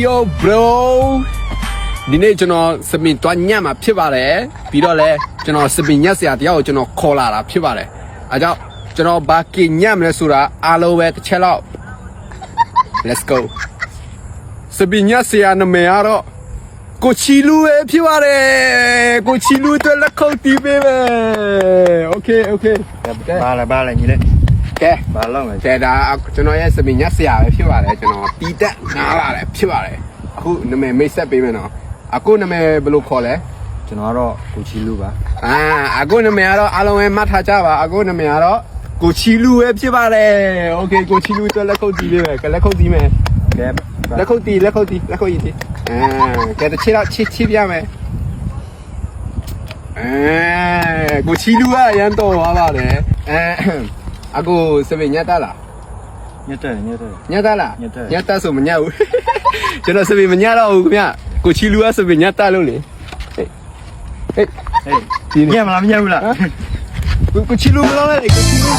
yo bro ဒီနေ့ကျွန်တော်စပင်တွားညမှာဖြစ်ပါတယ်ပြီးတော့လဲကျွန်တော်စပင်ညက်ဆရာတယောက်ကိုကျွန်တော်ခေါ်လာတာဖြစ်ပါတယ်အဲကြောင့်ကျွန်တော်ဘာကညက်မလဲဆိုတာအားလုံးပဲတစ်ချက်လောက် let's go စပင်ညက်ဆရာနာမည်ကတော့ကိုချီလူပဲဖြစ်ပါတယ်ကိုချီလူအတွက်လက်ခုပ်တီးပေးမယ်โอเคဘာလဲညီလေးကဲဘာလုပ်လဲကဲဒါကျွန်တော်ရဲ့စပင်ညက်ဆရာပဲဖြစ်ပါတယ်ကျွန်တော်တီးတက်နားလာတယ်ဖြစ်ပါတယ်အခုနာမည်မိတ်ဆက်ပေးမယ်နော်အခုနာမည်ဘယ်လိုခေါ်လဲကျွန်တော်ကတော့ကိုချီလူပါအခုနာမည်ကတော့အားလုံးပဲမှတ်ထားကြပါအခုနာမည်ကတော့ကိုချီလူပဲဖြစ်ပါတယ်โอเคကိုချီလူအတွက်လက်ခုပ်တီးပေးမယ်ကဲလက်ခုပ်တီးမယ်ကဲလက်ခုပ်တီးကဲတစ်ချက်တော့ချစ်ပြမယ်ကိုချီလူကရန်တော်သွားပါတယ်အခုစပင်ညက်တာလားညက်တာလားညက်တာဆိုမညက်ဘူးကျွန်တော်စပင်မညက်တော့ဘူးခင်ဗျကိုချီလူကစပင်ညက်တာလို့လေညက်မလားမညက်ဘူးလားကိုချီလူမလို့လေကိုချီလူ